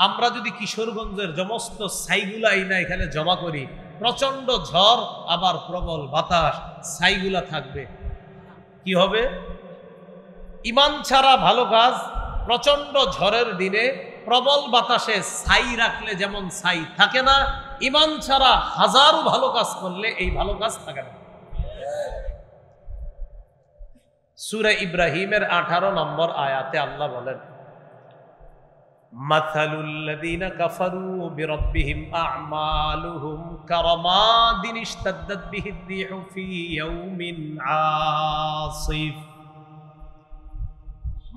আমরা যদি কিশোরগঞ্জের সমস্ত ছাইগুলা না এখানে জমা করি, প্রচন্ড ঝড় আবার প্রবল বাতাস, ছাইগুলা থাকবে, কি হবে? ঈমান ছাড়া ভালো কাজ প্রচন্ড ঝড়ের দিনে প্রবল বাতাসে ছাই রাখলে যেমন ছাই থাকে না, ঈমান ছাড়া হাজারো ভালো কাজ করলে এই ভালো কাজ থাকে না। সূরা ইব্রাহিমের 18 নম্বর আয়াতে আল্লাহ বলেন, মাথালুল লাযীনা কাফারু বিরাব্বিহিম আ'মালুহুম কারামাদিন ইশতাদ্দাত বিহির রিহু ফি ইয়াউমিন আসিফ।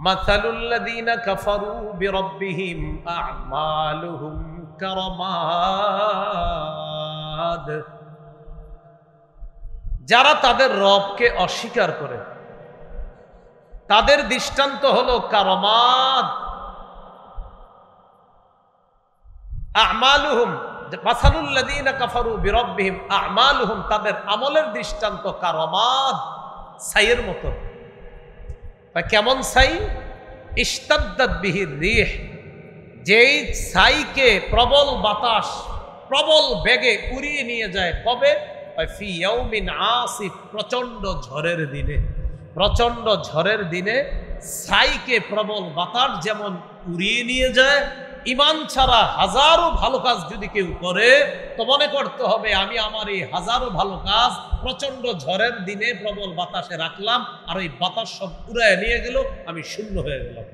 মাথালুল লাযীনা কাফারু বিরাব্বিহিম আ'মালুহুম কারামাদ, যারা তাদের রবকে অস্বীকার করে তাদের দৃষ্টান্ত হলো কারামাদ, আমালুহুম মাসালুল্লাযীনা কাফারু বিরাব্বিহিম আমালুহুম, তাদের আমলের দৃষ্টান্ত কারামাদ, ছাইয়ের মতো। কেমন ছাই? ইশতাদ্দাত বিহি রিহ, যেই ছাইকে প্রবল বাতাস প্রবল বেগে উড়িয়ে নিয়ে যায়। কবে? ফি ইয়াউমিন আসিফ, প্রচন্ড ঝড়ের দিনে। প্রচন্ড ঝড়ের দিনে ছাইকে প্রবল বাতাস যেমন উড়িয়ে নিয়ে যায়, ঈমান ছাড়া হাজারো ভালো কাজ যদি কেউ করে তো মনে করতে হবে আমি আমার এই হাজারো ভালো কাজ প্রচন্ড ঝড়ের দিনে প্রবল বাতাসে রাখলাম, আর ওই বাতাস সব উড়ায় নিয়ে গেল, আমি শূন্য হয়ে গেলাম।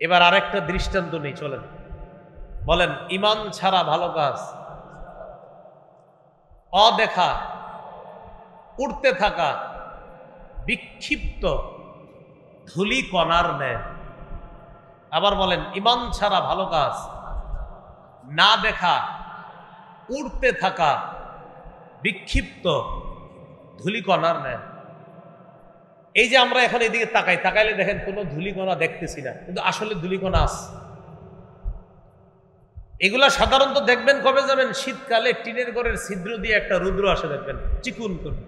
এবার আরেকটা দৃষ্টান্ত নেই, চলেন বলেন। ঈমান ছাড়া ভালো কাজ, অদেখা, উড়তে থাকা, বিক্ষিপ্ত ধুলি কণার ন্যায়। আবার বলেন, ঈমান ছাড়া ভালো কাজ, না দেখা, উড়তে থাকা, বিক্ষিপ্ত ধুলিকণার ন্যায়। এই যে আমরা এখন এদিকে তাকাইলে দেখেন কোনো ধুলিকণা দেখতেছি না, কিন্তু আসলে ধুলিকণা আছে। এগুলা সাধারণত দেখবেন কবে যাবেন? শীতকালে টিনের ঘরের ছিদ্র দিয়ে একটা রৌদ্র আসে, দেখবেন চিকুন করে।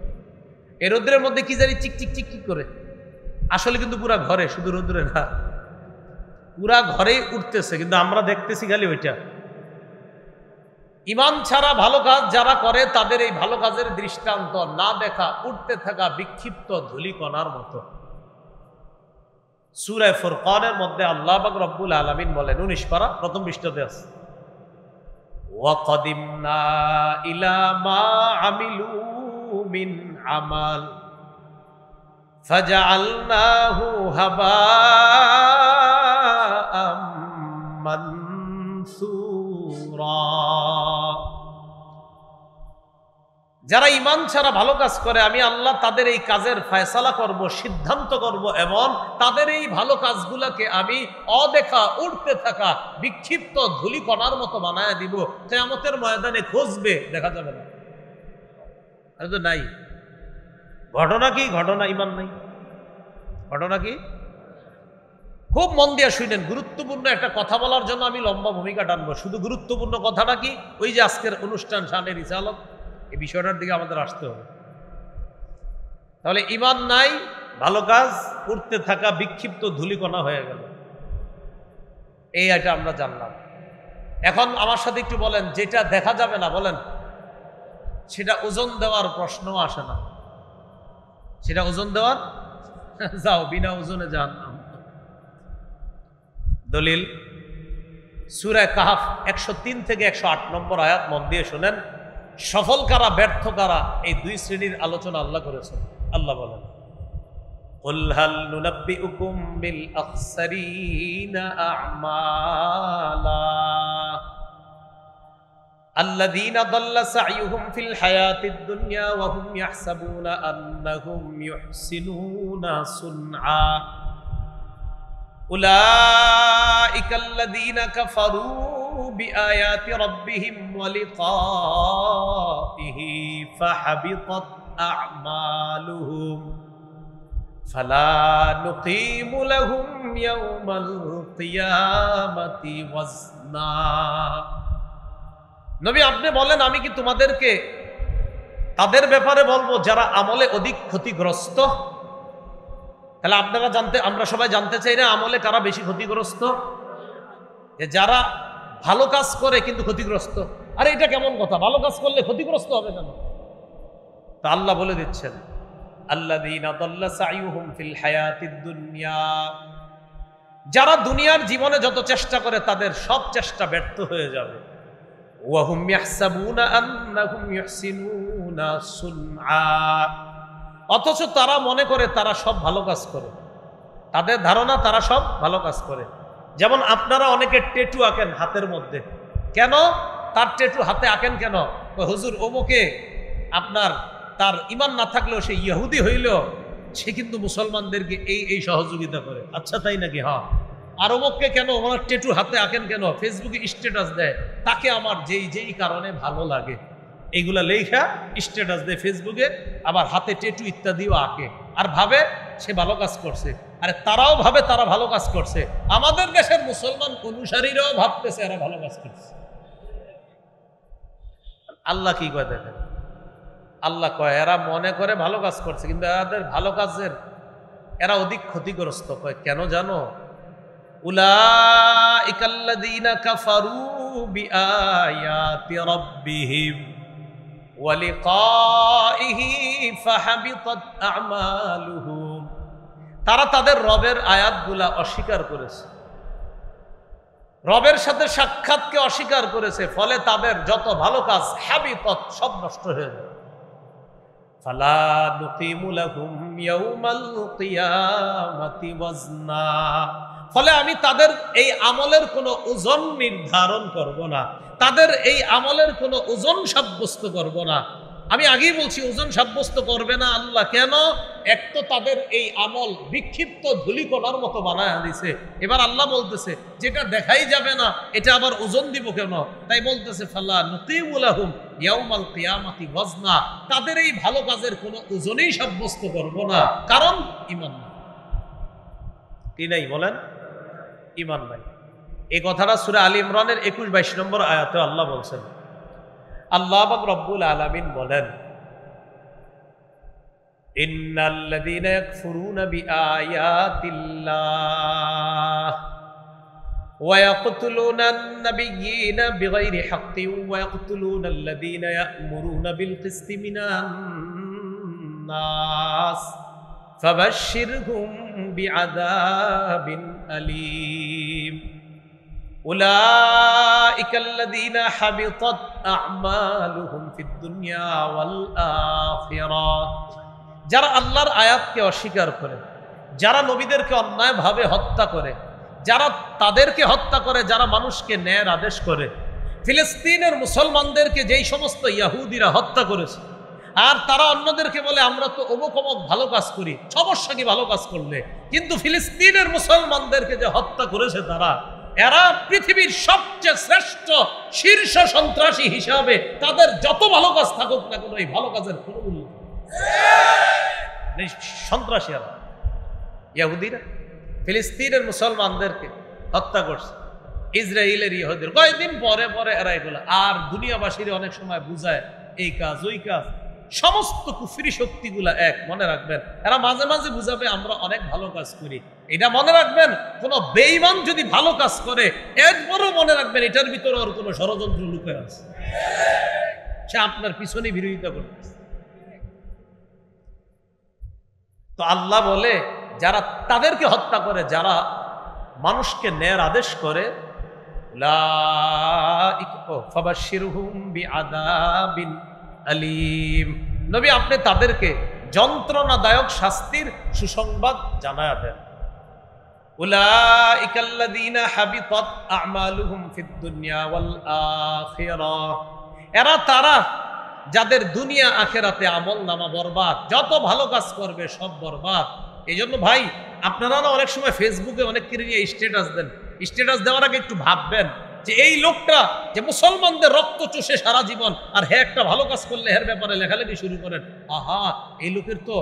এই রৌদ্রের মধ্যে কি জানি চিক চিক চিক চিক করে, আসলে কিন্তু পুরা ঘরে, শুধু রৌদ্রে না, পুরা ঘরেই উঠতেছে, কিন্তু আমরা দেখতেছি খালি ওইটা। ঈমান ছাড়া ভালো কাজ যারা করে তাদের এই ভালো কাজের দৃষ্টান্ত না দেখা, উঠতে থাকা বিক্ষিপ্ত ধূলিকণার মতো। সূরা ফুরকানের মধ্যে আল্লাহ পাক রব্বুল আলামিন বলেন, 19 পারা প্রথম পৃষ্ঠাতে আছে, ওয়াকাদিমনা ইলা মা আমিলু মিন আমাল ফাজআলনাহু হাবাআম মানসুরা। যারা ঈমান ছাড়া ভালো কাজ করে আমি আল্লাহ তাদের এই কাজের ফয়সালা করব, সিদ্ধান্ত করব, এবং তাদের এই ভালো কাজগুলোকে আমি অদেখা, উড়তে থাকা বিক্ষিপ্ত ধূলিকণার মতো বানায় দিব। কিয়ামতের ময়দানে খুঁজবে, দেখা যাবে না। আরে তো নাই। ঘটনা কি? ঘটনা ঈমান নাই। ঘটনা কি? খুব মন দিয়ে শুনেন, গুরুত্বপূর্ণ একটা কথা বলার জন্য আমি লম্বা ভূমিকা টানবো। শুধু গুরুত্বপূর্ণ কথাটা কি? ওই যে আজকের অনুষ্ঠান শানে রিসালাত, এই বিষয়টার দিকে আমাদের আসতে হবে। তাহলে ঈমান নাই, ভালো কাজ উঠতে থাকা বিক্ষিপ্ত ধূলিকণা হয়ে গেল, এই এটা আমরা জানলাম। এখন আমার সাথে একটু বলেন, যেটা দেখা যাবে না বলেন, সেটা ওজন দেওয়ার প্রশ্ন আসে না। সেটা ওজন দেওয়ার, যাও বিনা ওজনে যান। দলিল সূরা কাহফ 103 থেকে 108 নম্বর আয়াত, মন দিয়ে শুনেন। সফল কারা, ব্যর্থ কারা, এই দুই শ্রেণীর আলোচনা আল্লাহ করেছেন। আল্লাহ বলেন, কুল হাল নুনাব্বিউকুম বিল আখসারিনা আ'মালা আল্লাযীনা দাল্লা সা'য়ুহুম ফিল হায়াতিদ দুনিয়া ওয়া হুম ইয়াহসাবুনা আন্নাহুম ইউহসিনুনা সুনআ উলাইকা আল্লাযীনা কাফারু বিআয়াতি রাব্বিহিম ওয়া লিকাইহি ফাহাবিতাত আ'মালুহুম ফালা নুকিমু লাহুম ইয়াওমাল কিয়ামাতি ওয়াজনা। নবী আপনি বলেন, আমি কি তোমাদেরকে তাদের ব্যাপারে বলবো যারা আমলে অধিক ক্ষতিগ্রস্ত? তাহলে আপনারা আমরা সবাই জানতে চাই না আমলে কারা বেশি ক্ষতিগ্রস্ত? যারা ভালো কাজ করে কিন্তু ক্ষতিগ্রস্ত। আরে এটা কেমন কথা? ভালো কাজ করলে ক্ষতিগ্রস্ত হবে কেন? তা আল্লাহ বলে দিচ্ছেন, আল্লাযীনা দাল্লা সা'য়ুহুম ফিল হায়াতিদ দুনিয়া, যারা দুনিয়ার জীবনে যত চেষ্টা করে তাদের সব চেষ্টা ব্যর্থ হয়ে যাবে। ওয়া হুম ইয়াহসাবুনা আন্নাহুম ইউহসিনুনা সুনআ, অথচ তারা মনে করে তারা সব ভালো কাজ করে। তাদের ধারণা তারা সব ভালো কাজ করে। যেমন আপনারা অনেকে ট্যাটু আঁকেন হাতের মধ্যে, কেন তার ট্যাটু হাতে আঁকেন কেন? হুজুর অমুকে আপনার তার ঈমান না থাকলেও সে ইহুদি হইলেও সে কিন্তু মুসলমানদেরকে এই সহযোগিতা করে। আচ্ছা তাই নাকি? হ্যাঁ। আর অমুককে কেন ওনার ট্যাটু হাতে আঁকেন কেন? ফেসবুকে স্ট্যাটাস দেয়, তাকে আমার যেই কারণে ভালো লাগে, এইগুলা লেখা স্ট্যাটাস দেয় ফেসবুকে, আবার হাতে ট্যাটু ইত্যাদিও আঁকে, আর ভাবে সে ভালো কাজ করছে। আরে তারাও ভাবে তারা ভালো কাজ করছে, আমাদের দেশের মুসলমান অনুসারীরাও ভাবতেছে এরা ভালো কাজ করছে। আল্লাহ কি কয় দেখেন, আল্লাহ কয় এরা মনে করে ভালো কাজ করছে, কিন্তু এদের ভালো কাজের এরা অধিক ক্ষতিগ্রস্ত। কয় কেন জানো? উলাইকাল্লাযীনা কাফারু বিআয়াতি রাব্বিহিম ওয়া লিকাইহি ফাহাবিতাত আমালুহুম। তারা তাদের রবের আয়াতগুলা অস্বীকার করেছে, রবের সাথে সাক্ষাৎকে অস্বীকার করেছে, ফলে তাদের যত ভালো কাজ হাবিতাত সব নষ্ট হয়ে যায়। ফালা নুকিমু লাহুম ইয়াউমাল কিয়ামাতি ওয়াজনা। ফলে আমি তাদের এই আমলের কোনো ওজন নির্ধারণ করব না, তাদের এই আমলের কোনো ওজন সাব্যস্ত করব না। আমি আগেই বলছি ওজন সাব্যস্ত করবে না আল্লাহ। কেন? এক তো তাদের এই আমল বিক্ষিপ্ত ধূলিকণার মতো বানায় দিছে। এবার আল্লাহ বলতেছে যেটা দেখাই যাবে না এটা আবার ওজন দিব কেন? তাই বলতেছে ফালা নুকিমু লাহুম ইয়াউমাল কিয়ামাতি ওয়াজনা। তাদের এই ভালো কাজের কোনো ওজনই সাব্যস্ত করব না, কারণ ঈমান নাই। কি নাই বলেন? ঈমান নাই। এই কথাটা সূরা আলী ইমরানের 21-22 নম্বর আয়াতে আল্লাহ বলছেন। আল্লাহ পাক রব্বুল আলামিন বলেন, ইন্নাল্লাযীনা ইয়াকফুরুনা বিআয়াতিল্লাহ ওয়া ইয়াকতুলুনান নাবিয়্যিনা বিগাইরি হাক্কিন ওয়া ইয়াকতুলুনাল্লাযীনা ইয়া'মুরুনা বিল কিসতি মিনান নাস ফাবাশশিরহুম বিআযাবিন আলীম। উলাইকাল্লাযীনা হাবিতাত আ'মালুহুম ফিদ দুনিয়া ওয়াল আখিরাহ। যারা আল্লাহর আয়াতকে অস্বীকার করে, যারা নবীদেরকে অন্যায়ভাবে হত্যা করে, যারা তাদেরকে হত্যা করে, যারা মানুষকে ন্যায়ের আদেশ করে, ফিলিস্তিনের মুসলমানদেরকে যেই সমস্ত ইহুদিরা হত্যা করেছে, আর তারা অন্যদেরকে বলে আমরা তো অমুক অমুক ভালো কাজ করি, সমস্যা কি ভালো কাজ করলে? কিন্তু ফিলিস্তিনের মুসলমানদেরকে যে হত্যা করেছে তারা, এরা পৃথিবীর সবচেয়ে শ্রেষ্ঠ শীর্ষ সন্ত্রাসী হিসাবে তাদের যত ভালো কাজ থাকুক না কেন এই ভালো কাজের কোনো মূল্য নেই। সন্ত্রাসী এরা, ইহুদিরা ফিলিস্তিনের মুসলমানদেরকে হত্যা করছে, ইসরায়েলের ইহুদিরা। কয়েকদিন পরে পরে এরা এগুলো আর দুনিয়াবাসীর অনেক সময় বুঝায় এই কাজ ওই কাজ। সমস্ত কুফরি শক্তিগুলা এক, মনে রাখবেন। এরা মাঝে মাঝে বুঝাবে আমরা অনেক ভালো কাজ করি, এটা মনে রাখবেন। কোন বেঈমান যদি ভালো কাজ করে একবারও মনে রাখবেন এটার ভিতরে ওর কোনো ষড়যন্ত্র লুকিয়ে আছে, সে আপনার পিছনে বিরোধিতা করতেছে। তো আল্লাহ বলে যারা তাদেরকে হত্যা করে, যারা মানুষকে ন্যায়ের আদেশ করে, ফাবাশশিরহুম বিআযাবিন আলীম। নবী আপনি তাদেরকে যন্ত্রণাদায়ক শাস্তির সুসংবাদ জানায়া দেন। উলাইকাল্লাযীনা হাবিতাত আ'মালুহুম ফিদ দুনিয়া ওয়াল আখিরাহ। এরা তারা যাদের দুনিয়া আখেরাতে আমল নামা বরবাদ, যত ভালো কাজ করবে সব বরবাদ। এই জন্য ভাই আপনারা না অনেক সময় ফেসবুকে অনেককে নিয়ে স্ট্যাটাস দেন, স্ট্যাটাস দেওয়ার আগে একটু ভাববেন যে এই লোকটা যে মুসলমানদের রক্ত চুষে সারা জীবন, আর হ্যাঁ একটা ভালো কাজ করলে এর ব্যাপারে লেখালেখি শুরু করেন, আহা এই লোকের তো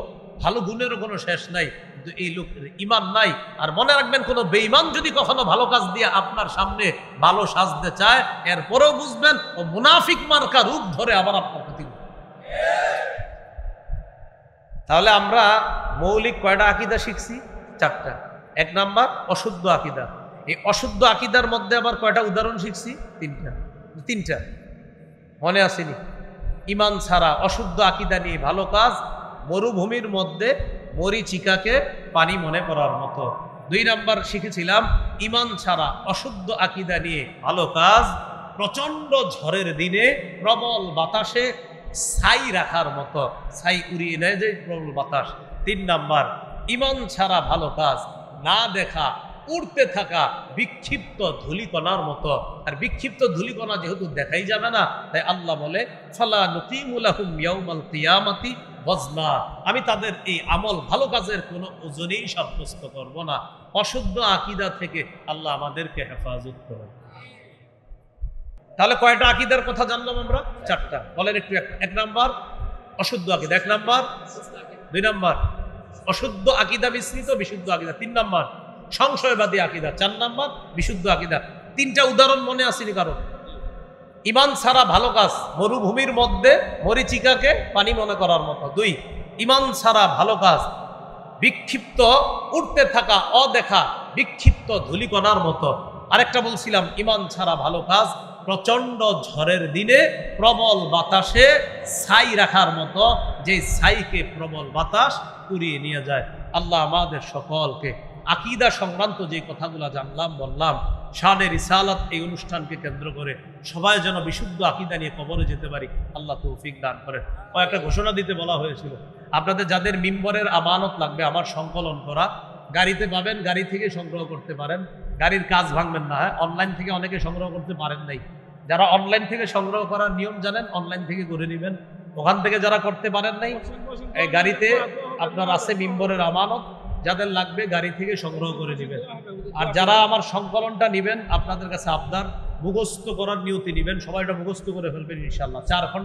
ভালো গুণেরও কোনো শেষ নাই, কিন্তু এই লোকের ঈমান নাই। আর মনে রাখবেন কোনো বেঈমান যদি কখনো ভালো কাজ দিয়ে আপনার সামনে ভালো সাজতে চায়, এরপরেও বুঝবেন ও মুনাফিক মার্কা রূপ ধরে আবার আপনার ক্ষতি করবে। তাহলে আমরা মৌলিক কয়টা আকীদা শিখছি? 4টা। 1 নাম্বার অশুদ্ধ আকীদা। এই অশুদ্ধ আকীদার মধ্যে আবার কয়টা উদাহরণ শিখছি? 3টা। মনে আসেনি? ঈমান ছাড়া অশুদ্ধ আকীদা নিয়ে ভালো কাজ মরুভূমির মধ্যে মরিচিকাকে পানি মনে করার মতো। 2 নাম্বার শিখেছিলাম ঈমান ছাড়া অশুদ্ধ আকীদা নিয়ে ভালো কাজ প্রচন্ড ঝড়ের দিনে প্রবল বাতাসে ছাই রাখার মতো, ছাই উড়িয়ে নেয় যে প্রবল বাতাস। 3 নাম্বার ঈমান ছাড়া ভালো কাজ না দেখা উড়তে থাকা বিক্ষিপ্ত ধূলিকণার মতো। আর বিক্ষিপ্ত ধূলিকণা যেহেতু দেখাই যাবে না, তাই আল্লাহ বলে ফালা নুকিমু লাহুম ইয়াউমাল কিয়ামাতি ওয়াজনা। আমি তাদের এই আমল ভালো কাজের কোনো ওজনেই সাব্যস্ত করব না। অশুদ্ধ আকীদা থেকে আল্লাহ আমাদেরকে হেফাজত করেন। তাহলে কয়টা আকীদার কথা জানলাম আমরা? 4টা। বলেন একটু। 1 নাম্বার অশুদ্ধ আকীদা, 1 নাম্বার, 2 নাম্বার অশুদ্ধ আকীদা মিশ্রিত বিশুদ্ধ আকীদা 3 নাম্বার, সংশয়বাদী আকীদা 4 নাম্বার, বিশুদ্ধ আকীদা। 3টা উদাহরণ মনে আসেনি কারো? ঈমান ছাড়া ভালো কাজ মরুভূমির মধ্যে মরিচিকাকে পানি মনে করার মতো। 2, ঈমান ছাড়া ভালো কাজ বিক্ষিপ্ত উঠতে থাকা অদেখা বিক্ষিপ্ত ধূলিকণার মতো। আরেকটা বলছিলাম, ঈমান ছাড়া ভালো কাজ প্রচন্ড ঝড়ের দিনে প্রবল বাতাসে ছাই রাখার মতো, যে ছাইকে প্রবল বাতাস উড়িয়ে নিয়ে যায়। আল্লাহ আমাদের সকলকে আকীদা সংক্রান্ত যে কথাগুলো জানলাম বললাম, শানে রিসালাত এই অনুষ্ঠানকে কেন্দ্র করে সবাই যেন বিশুদ্ধ আকীদা নিয়ে কবরে যেতে পারি, আল্লাহ তৌফিক দান করেন। একটা ঘোষণা দিতে বলা হয়েছিল, আপনাদের যাদের মিম্বরের আমানত লাগবে আমার সংকলন করা, গাড়িতে পাবেন, গাড়ি থেকে সংগ্রহ করতে পারেন, গাড়ির কাজ ভাঙবেন না। হ্যাঁ, অনলাইন থেকে অনেকে সংগ্রহ করতে পারেন নাই, যারা অনলাইন থেকে সংগ্রহ করার নিয়ম জানেন অনলাইন থেকে করে নেবেন। ওখান থেকে যারা করতে পারেন নাই, এই গাড়িতে আপনার আছে মিম্বরের আমানত, যাদের লাগবে গাড়ি থেকে সংগ্রহ করে নেবেন। আর যারা আমার সংকলনটা নেবেন, আপনাদের কাছে আবদার মুখস্থ করার নিয়তি নেবেন, সবাই এটা মুখস্থ করে ফেলবেন ইনশাআল্লাহ। 4 ঘন্টা